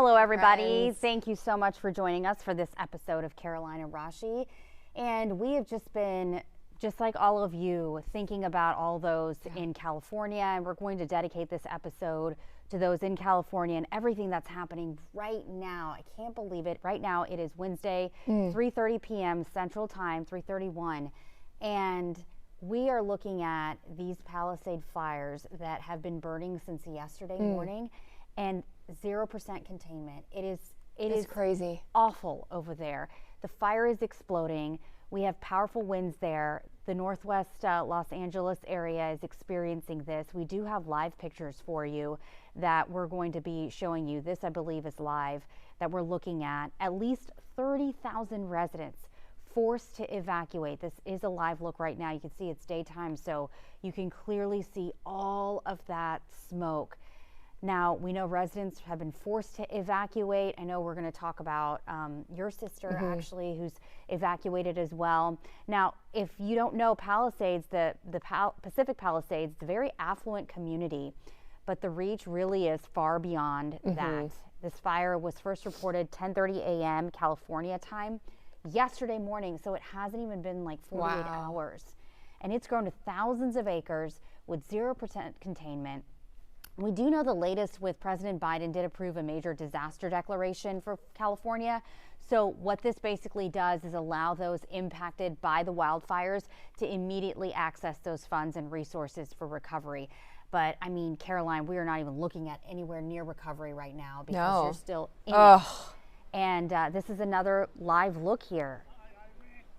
Hello, everybody. Friends. Thank you so much for joining us for this episode of Caroline and Rashi. And we have just been, just like all of you, thinking about all those in California. And we're going to dedicate this episode to those in California and everything that's happening right now. I can't believe it. Right now, it is Wednesday, 3:30 p.m. Central Time, 3:31. And we are looking at these Palisades fires that have been burning since yesterday morning, and 0% containment. It's crazy. Awful over there. The fire is exploding. We have powerful winds there. The northwest Los Angeles area is experiencing this. We do have live pictures for you that we're going to be showing you. This, I believe, is live that we're looking at. At least 30,000 residents forced to evacuate. This is a live look right now. You can see it's daytime, so you can clearly see all of that smoke. Now, we know residents have been forced to evacuate. I know we're going to talk about your sister, actually, who's evacuated as well. Now, if you don't know Palisades, the Pacific Palisades, it's a very affluent community, but the reach really is far beyond that. This fire was first reported 10:30 a.m. California time yesterday morning, so it hasn't even been like 48 hours. And it's grown to thousands of acres with 0% containment. We do know the latest with President Biden did approve a major disaster declaration for California. So what this basically does is allow those impacted by the wildfires to immediately access those funds and resources for recovery. But I mean, Caroline, we are not even looking at anywhere near recovery right now because you're still in it. And this is another live look here.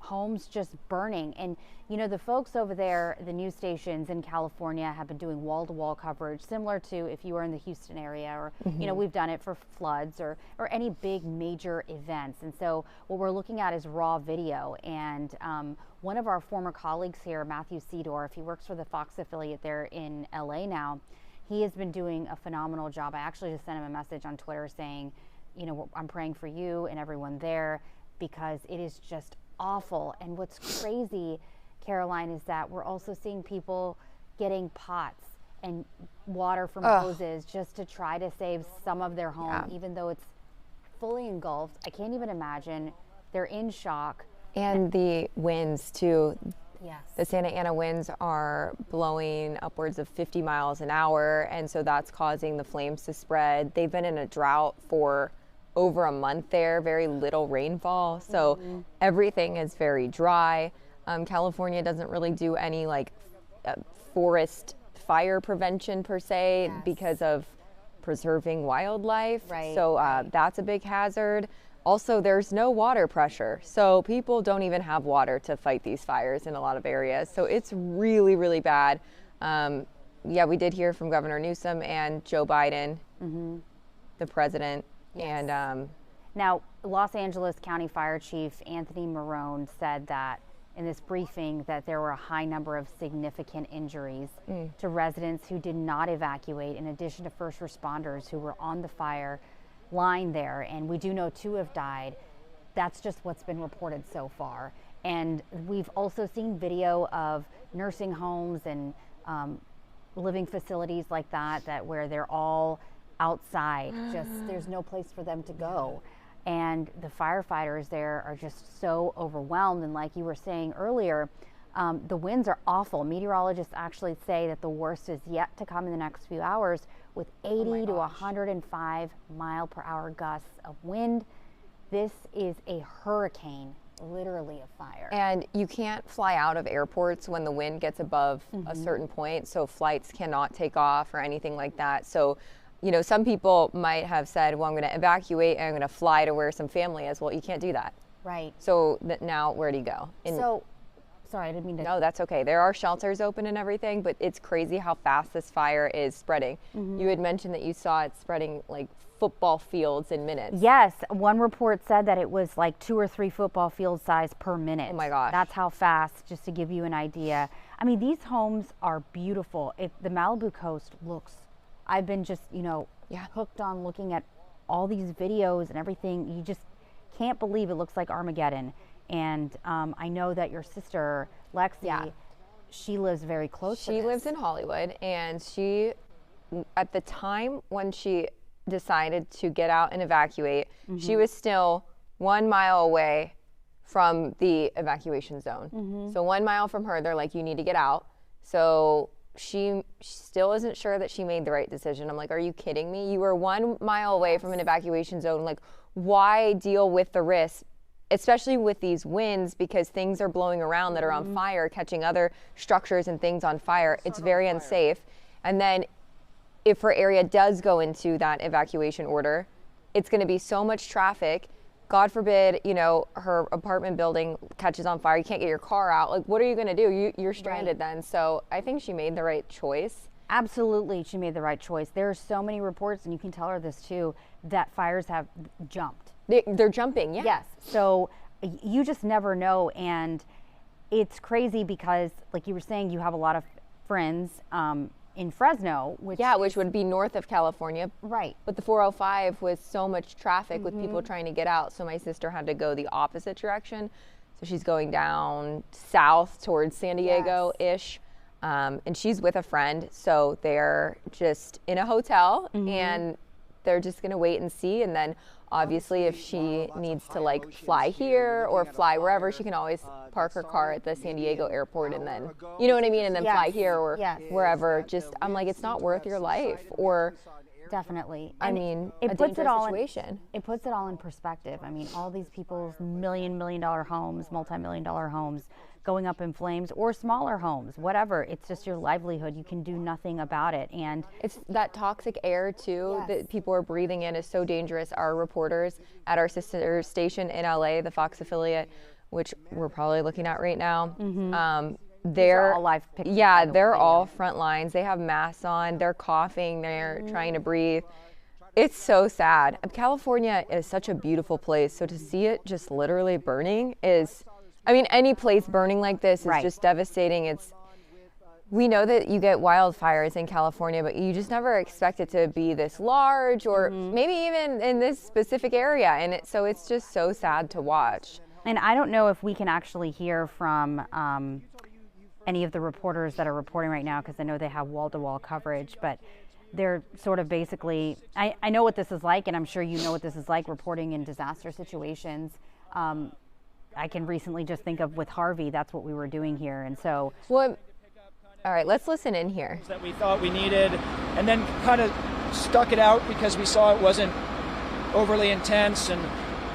Homes just burning. And, you know, the folks over there, the news stations in California have been doing wall-to-wall coverage, similar to if you are in the Houston area or, you know, we've done it for floods or any big major events. And so what we're looking at is raw video. And one of our former colleagues here, Matthew Seedorf, he works for the Fox affiliate there in LA now. He has been doing a phenomenal job. I actually just sent him a message on Twitter saying, you know, I'm praying for you and everyone there because it is just awful. And what's crazy, Caroline, is that we're also seeing people getting pots and water from hoses just to try to save some of their home, even though it's fully engulfed. I can't even imagine. They're in shock. And the winds, too. Yes. The Santa Ana winds are blowing upwards of 50 miles an hour, and so that's causing the flames to spread. They've been in a drought for over a month there, very little rainfall, so everything is very dry. California doesn't really do any like forest fire prevention per se because of preserving wildlife. So that's a big hazard. Also, there's no water pressure, so people don't even have water to fight these fires in a lot of areas. So it's really, really bad. Yeah, we did hear from Governor Newsom and Joe Biden, the president. And now, Los Angeles County Fire Chief Anthony Marone said that in this briefing that there were a high number of significant injuries to residents who did not evacuate, in addition to first responders who were on the fire line there. And we do know 2 have died. That's just what's been reported so far. And we've also seen video of nursing homes and living facilities like that where they're all outside, just there's no place for them to go. And the firefighters there are just so overwhelmed. And like you were saying earlier, the winds are awful. Meteorologists actually say that the worst is yet to come in the next few hours with 80 to 105 mile per hour gusts of wind. This is a hurricane, literally a fire. And you can't fly out of airports when the wind gets above a certain point, so flights cannot take off or anything like that. So, you know, some people might have said, well, I'm going to evacuate and I'm going to fly to where some family is. Well, you can't do that. Right. So now where do you go? Sorry, I didn't mean to. No, that's okay. There are shelters open and everything, but it's crazy how fast this fire is spreading. You had mentioned that you saw it spreading like football fields in minutes. Yes, one report said that it was like 2 or 3 football field size per minute. Oh my gosh. That's how fast, just to give you an idea. I mean, these homes are beautiful. The Malibu coast looks, I've been just, you know, hooked on looking at all these videos and everything. You just can't believe it looks like Armageddon. And I know that your sister, Lexi, she lives very close to this. She lives in Hollywood, and she, at the time when she decided to get out and evacuate, she was still 1 mile away from the evacuation zone. So 1 mile from her, they're like, you need to get out. So she still isn't sure that she made the right decision. I'm like, are you kidding me? You were 1 mile away from an evacuation zone. Like, why deal with the risk, especially with these winds, because things are blowing around that are on fire, catching other structures and things on fire. It's very unsafe. And then if her area does go into that evacuation order, it's going to be so much traffic. God forbid, you know, her apartment building catches on fire. You can't get your car out. Like, what are you going to do? You're stranded then. So I think she made the right choice. Absolutely, she made the right choice. There are so many reports, and you can tell her this too, that fires have jumped. They're jumping, yeah. Yes. So you just never know, and it's crazy because, like you were saying, you have a lot of friends in Fresno, which would be north of California. Right. But the 405 was so much traffic with people trying to get out, so my sister had to go the opposite direction. So she's going down south towards San Diego-ish, and she's with a friend, so they're just in a hotel, and they're just going to wait and see, and then obviously if she needs to like fly here or fly wherever, she can always park her car at the San Diego airport and then, you know what I mean, and then fly here or wherever. Just, I'm like, it's not worth your life. Or definitely. I mean, it a puts it all situation. It puts it all in perspective. I mean, all these people's million-dollar homes, multi-million-dollar homes going up in flames, or smaller homes, whatever. It's just your livelihood. You can do nothing about it. And it's that toxic air too that people are breathing in is so dangerous. Our reporters at our sister station in LA, the Fox affiliate, which we're probably looking at right now, they're all live pictures. Yeah, they're all front lines. They have masks on. They're coughing. They're trying to breathe. It's so sad. California is such a beautiful place. So to see it just literally burning is, I mean, any place burning like this is just devastating. We know that you get wildfires in California, but you just never expect it to be this large or maybe even in this specific area. And so it's just so sad to watch. And I don't know if we can actually hear from any of the reporters that are reporting right now, because I know they have wall-to-wall coverage, but they're sort of basically, I know what this is like, and I'm sure you know what this is like, reporting in disaster situations. I can recently just think of with Harvey, that's what we were doing here. And so, well, all right, let's listen in here. That we thought we needed, and then kind of stuck it out because we saw it wasn't overly intense, and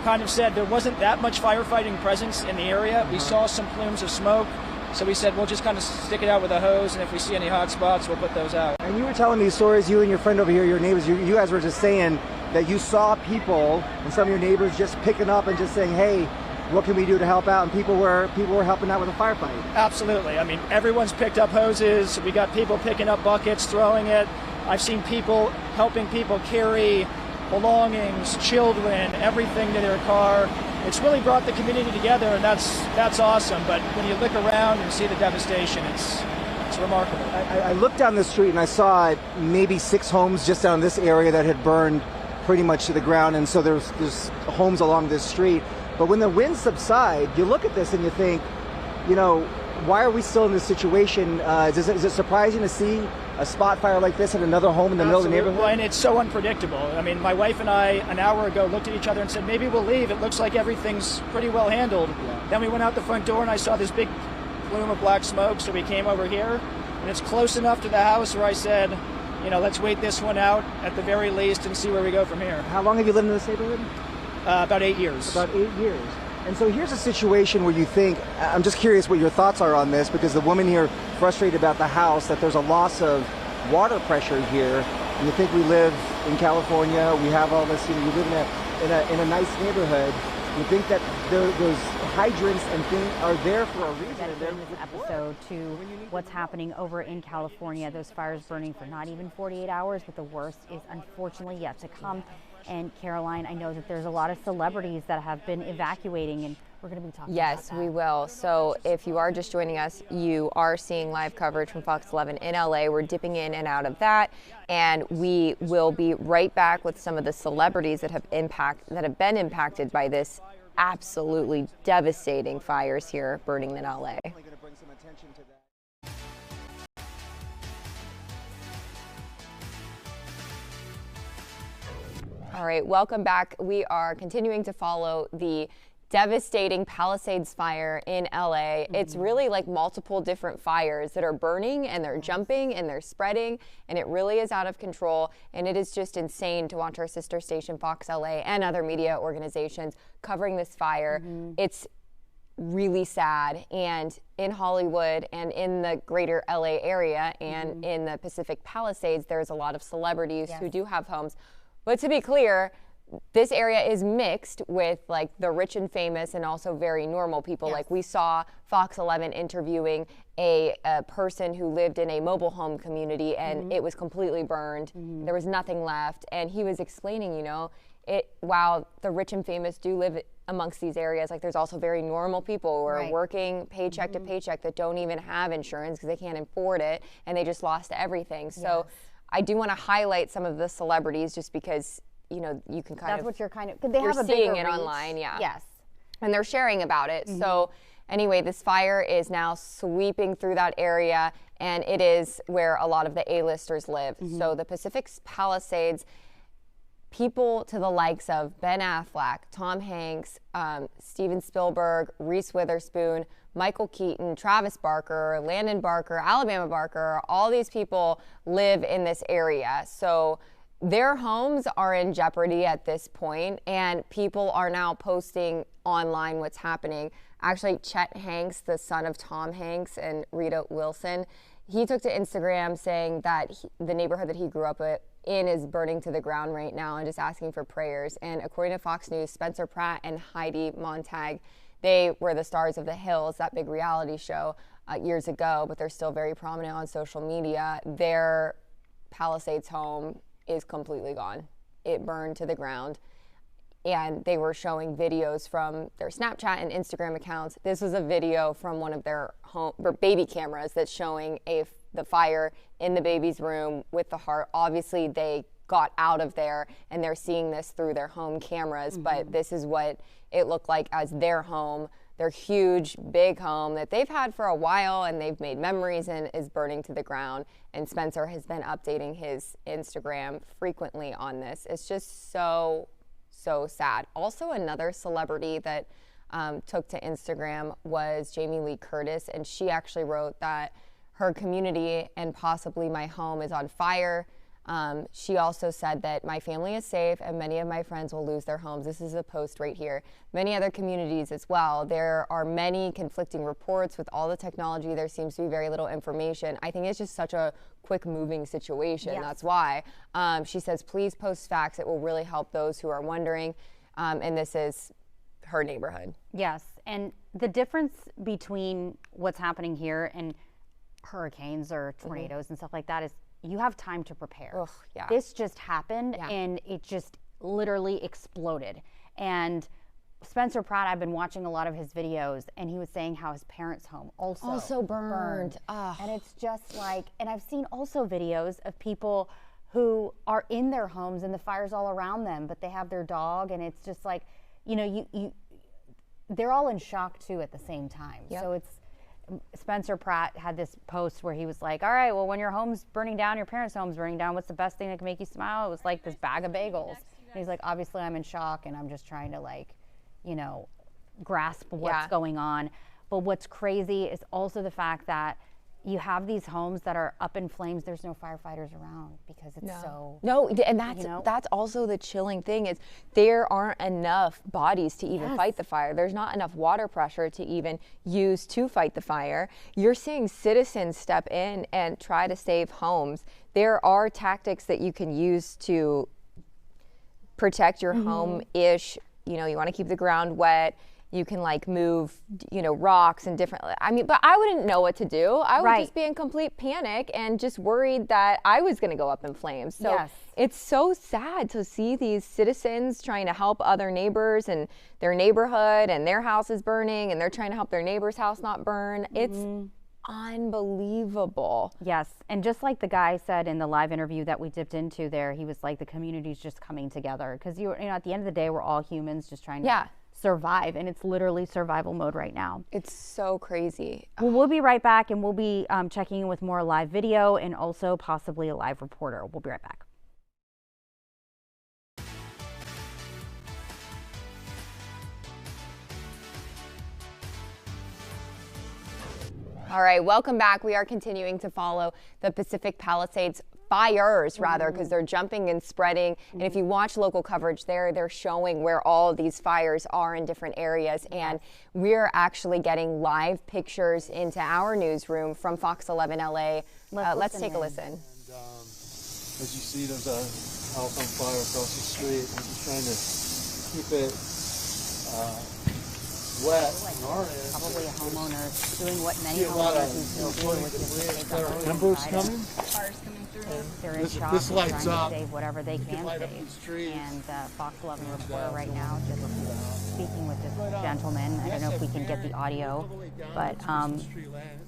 kind of said there wasn't that much firefighting presence in the area. We saw some plumes of smoke, so we said we'll just kind of stick it out with a hose, and if we see any hot spots, we'll put those out. And you were telling these stories, you and your friend over here, your neighbors, you guys were just saying that you saw people and some of your neighbors just picking up and just saying, hey, what can we do to help out? And people were helping out with a firefight. Absolutely. I mean, everyone's picked up hoses. We got people picking up buckets, throwing it. I've seen people helping people carry belongings, children, everything to their car. It's really brought the community together, and that's awesome. But when you look around and see the devastation, it's remarkable. I looked down the street and I saw maybe 6 homes just down this area that had burned pretty much to the ground, and so there's homes along this street. But when the winds subside, you look at this and you think, you know, why are we still in this situation? Is it surprising to see a spot fire like this at another home in the middle of the neighborhood? Well, and it's so unpredictable. I mean, my wife and I, an hour ago, looked at each other and said, maybe we'll leave. It looks like everything's pretty well handled. Yeah. Then we went out the front door and I saw this big plume of black smoke, so we came over here. And it's close enough to the house where I said, you know, let's wait this one out at the very least and see where we go from here. How long have you lived in this neighborhood? About 8 years. About 8 years. And so here's a situation where you think, I'm just curious what your thoughts are on this, because the woman here frustrated about the house, that there's a loss of water pressure here. And you think we live in California, we have all this, you know, you live in a nice neighborhood. You think that those hydrants and things are there for a reason. In this episode to what's happening over in California, those fires burning for not even 48 hours, but the worst is unfortunately yet to come. And Caroline, I know that there's a lot of celebrities that have been evacuating, and we're going to be talking about that. Yes, we will. So if you are just joining us, you are seeing live coverage from Fox 11 in LA. We're dipping in and out of that, and we will be right back with some of the celebrities that have been impacted by this absolutely devastating fires here burning in LA. All right, welcome back. We are continuing to follow the devastating Palisades fire in LA. It's really like multiple different fires that are burning, and they're jumping and they're spreading, and it really is out of control. And it is just insane to watch our sister station Fox LA and other media organizations covering this fire. It's really sad. And in Hollywood and in the greater LA area and in the Pacific Palisades, there's a lot of celebrities who do have homes. But to be clear, this area is mixed with like the rich and famous and also very normal people. Like we saw Fox 11 interviewing a person who lived in a mobile home community, and it was completely burned. There was nothing left. And he was explaining, you know, while the rich and famous do live amongst these areas, like there's also very normal people who are working paycheck to paycheck that don't even have insurance because they can't afford it, and they just lost everything. So I do want to highlight some of the celebrities just because, you know, you can kind of. That's what you're kind of. They you're have a seeing bigger it reach. online, Yes. And they're sharing about it. So anyway, this fire is now sweeping through that area, and it is where a lot of the A-listers live. So the Pacific Palisades, people to the likes of Ben Affleck, Tom Hanks, Steven Spielberg, Reese Witherspoon, Michael Keaton, Travis Barker, Landon Barker, Alabama Barker, all these people live in this area. So their homes are in jeopardy at this point, and people are now posting online what's happening. Actually, Chet Hanks, the son of Tom Hanks and Rita Wilson, he took to Instagram saying that the neighborhood that he grew up in is burning to the ground right now, and just asking for prayers. And according to Fox News, Spencer Pratt and Heidi Montag, they were the stars of The Hills, that big reality show years ago, but they're still very prominent on social media. Their Palisades home is completely gone. It burned to the ground. And they were showing videos from their Snapchat and Instagram accounts. This was a video from one of their baby cameras that's showing the fire in the baby's room with the heart. Obviously, they got out of there, and they're seeing this through their home cameras, but this is what it looked like as their home. Their huge, big home that they've had for a while and they've made memories in is burning to the ground. And Spencer has been updating his Instagram frequently on this. It's just so sad. Also, another celebrity that took to Instagram was Jamie Lee Curtis, and she actually wrote that her community and possibly my home is on fire. She also said that my family is safe and many of my friends will lose their homes. This is a post right here. Many other communities as well. There are many conflicting reports with all the technology. There seems to be very little information. I think it's just such a quick moving situation. Yes. That's why. She says, please post facts. It will really help those who are wondering. And this is her neighborhood. Yes. And the difference between what's happening here and hurricanes or tornadoes and stuff like that is you have time to prepare. Ugh, yeah. This just happened and it just literally exploded. And Spencer Pratt, I've been watching a lot of his videos, and he was saying how his parents' home also burned. And it's just like, and I've seen also videos of people who are in their homes and the fire's all around them, but they have their dog, and it's just like, you know, they're all in shock too at the same time. Yep. So it's, Spencer Pratt had this post where he was like, all right, well, when your home's burning down, your parents' home's burning down, what's the best thing that can make you smile? It was like this bag of bagels. And he's like, obviously I'm in shock and I'm just trying to, like, you know, grasp what's going on. But what's crazy is also the fact that you have these homes that are up in flames. There's no firefighters around because it's and that's also the chilling thing is there aren't enough bodies to even fight the fire. There's not enough water pressure to even use to fight the fire. You're seeing citizens step in and try to save homes. There are tactics that you can use to protect your home-ish. You know, you want to keep the ground wet. You can like move, you know, rocks and different, I mean, but I wouldn't know what to do. I would just be in complete panic and just worried that I was going to go up in flames. So it's so sad to see these citizens trying to help other neighbors and their neighborhood, and their house is burning and they're trying to help their neighbor's house not burn. It's unbelievable. Yes, and just like the guy said in the live interview that we dipped into there, he was like, the community's just coming together because you know, at the end of the day, we're all humans just trying to survive, and it's literally survival mode right now. It's so crazy. Well, we'll be right back, and we'll be checking in with more live video and also possibly a live reporter. We'll be right back. All right, welcome back. We are continuing to follow the Pacific Palisades fires, rather, because they're jumping and spreading. And if you watch local coverage there, they're showing where all of these fires are in different areas. And we're actually getting live pictures into our newsroom from Fox 11 LA. Let's take a listen. And, as you see, there's a house on fire across the street. We're just trying to keep it wet in our end. Probably a homeowner doing what many See a lot of homeowners do, which is take there the are hose embers inside coming. Cars coming through. They're in This- shock, this and lights trying up. to save whatever they You can can light up save. these trees. And Fox 11 reporter right now just speaking with this gentleman. I don't know if we can get the audio, but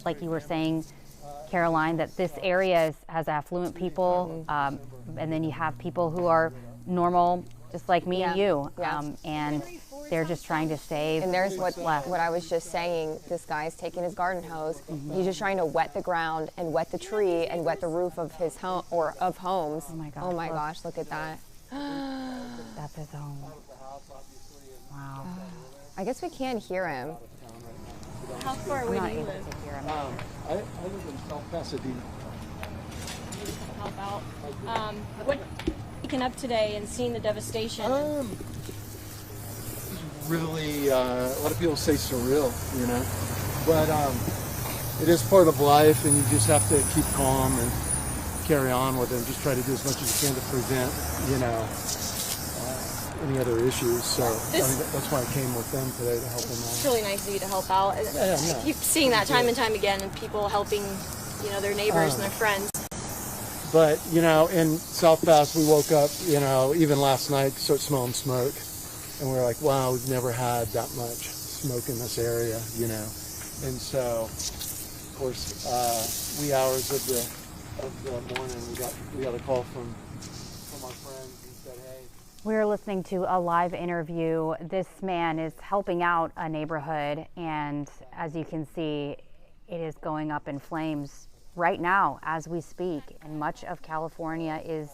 like you were saying, Caroline, that this area has affluent people, and then you have people who are normal, just like me and you, and they're just trying to save. And there's what's left. what I was just saying. This guy's taking his garden hose. He's just trying to wet the ground and wet the tree and wet the roof of his home or of homes. Oh my gosh, Oh my look. gosh, look at that. That's his home. Wow. I guess we can't hear him. How far I'm away not do you able live? to hear him. I live in South Pasadena. Help out. What waking up today and seeing the devastation? Really, a lot of people say surreal, you know, but it is part of life, and you just have to keep calm and carry on with it, and just try to do as much as you can to prevent, you know, any other issues. So that's why I came with them today to help them It's out. really nice of you to help out. Yeah. I keep seeing that time and time again, and people helping, you know, their neighbors and their friends. But, you know, in South Pass, we woke up, you know, even last night, started smelling smoke. And we were like, wow, we've never had that much smoke in this area, you know. And so, of course, wee hours of the morning, we got a call from our friends and said, hey. We're listening to a live interview. This man is helping out a neighborhood, and as you can see, it is going up in flames right now as we speak. And much of California is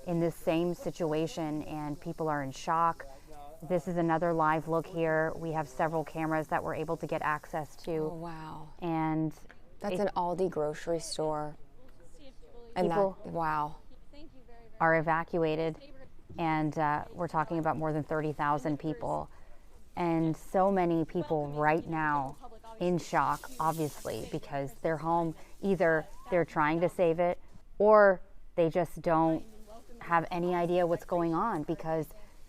in this same situation, and people are in shock. This is another live look here. We have several cameras that we're able to get access to. Oh, wow. And That's an Aldi grocery store. And People- wow. are evacuated, and we're talking about more than 30,000 people, and so many people right now in shock, obviously, because their home, either they're trying to save it or they just don't have any idea what's going on, because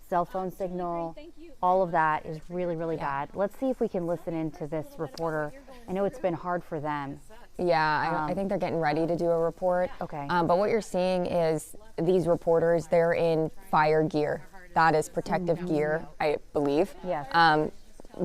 cell phone signal, all of that is really, really bad. Let's see if we can listen into this reporter. I know it's been hard for them. Yeah, I think they're getting ready to do a report. Okay. But what you're seeing is these reporters, they're in fire gear. That is protective gear, I believe. Yes.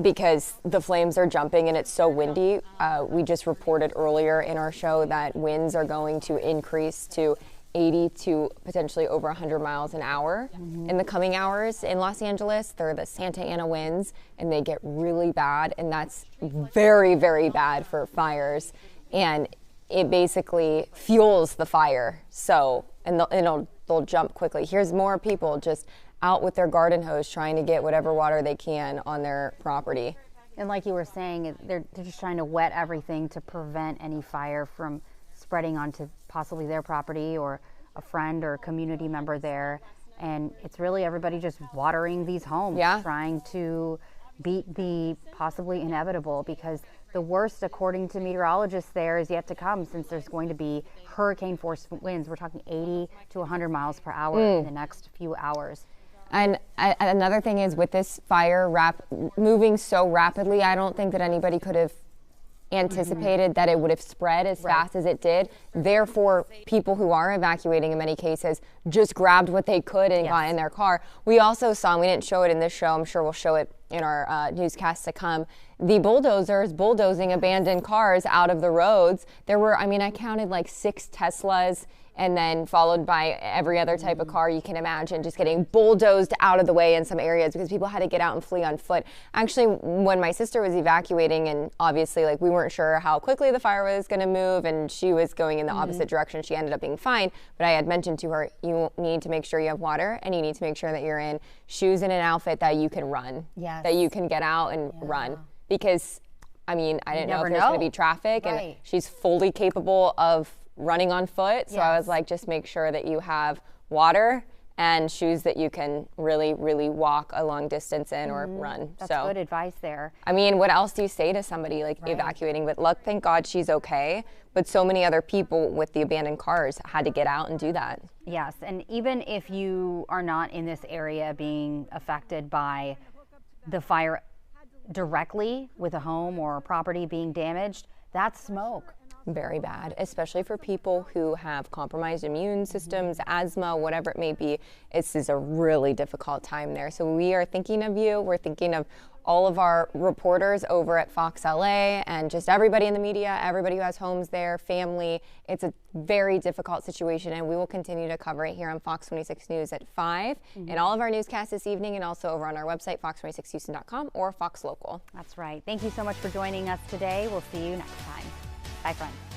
Because the flames are jumping and it's so windy. We just reported earlier in our show that winds are going to increase to 80 to potentially over 100 miles an hour in the coming hours in Los Angeles. They're the Santa Ana winds, and they get really bad, and that's very, very bad for fires. And it basically fuels the fire. So, and they'll jump quickly. Here's more people just out with their garden hose trying to get whatever water they can on their property. And like you were saying, they're just trying to wet everything to prevent any fire from spreading onto possibly their property or a friend or a community member there. And it's really everybody just watering these homes, trying to beat the possibly inevitable, because the worst, according to meteorologists there, is yet to come, since there's going to be hurricane force winds. We're talking 80 to 100 miles per hour in the next few hours. And another thing is, with this fire moving so rapidly, I don't think that anybody could have anticipated that it would have spread as fast as it did. Therefore, people who are evacuating in many cases just grabbed what they could and got in their car. We also saw, and we didn't show it in this show, I'm sure we'll show it in our newscast to come, the bulldozers bulldozing abandoned cars out of the roads. There were, I mean, I counted like 6 Teslas, and then followed by every other type of car you can imagine, just getting bulldozed out of the way in some areas because people had to get out and flee on foot. Actually, when my sister was evacuating, and obviously like we weren't sure how quickly the fire was going to move, and she was going in the opposite direction, she ended up being fine. But I had mentioned to her, you need to make sure you have water, and you need to make sure that you're in shoes and an outfit that you can run, that you can get out and run. Because I mean, I didn't know never if there's going to know. be traffic, and Right. she's fully capable of running on foot. So I Yes. was like, just make sure that you have water and shoes that you can really, really walk a long distance in or run. That's so good advice there. I mean, what else do you say to somebody like evacuating? But thank God she's okay. But so many other people with the abandoned cars had to get out and do that. Yes, and even if you are not in this area being affected by the fire directly with a home or a property being damaged, that's smoke. Very bad, especially for people who have compromised immune systems, asthma, whatever it may be. This is a really difficult time there. So we are thinking of you. We're thinking of all of our reporters over at Fox LA and just everybody in the media, everybody who has homes there, family. It's a very difficult situation, and we will continue to cover it here on Fox 26 News at 5 and all of our newscasts this evening, and also over on our website, fox26houston.com or Fox Local. That's right. Thank you so much for joining us today. We'll see you next time. Bye, friends.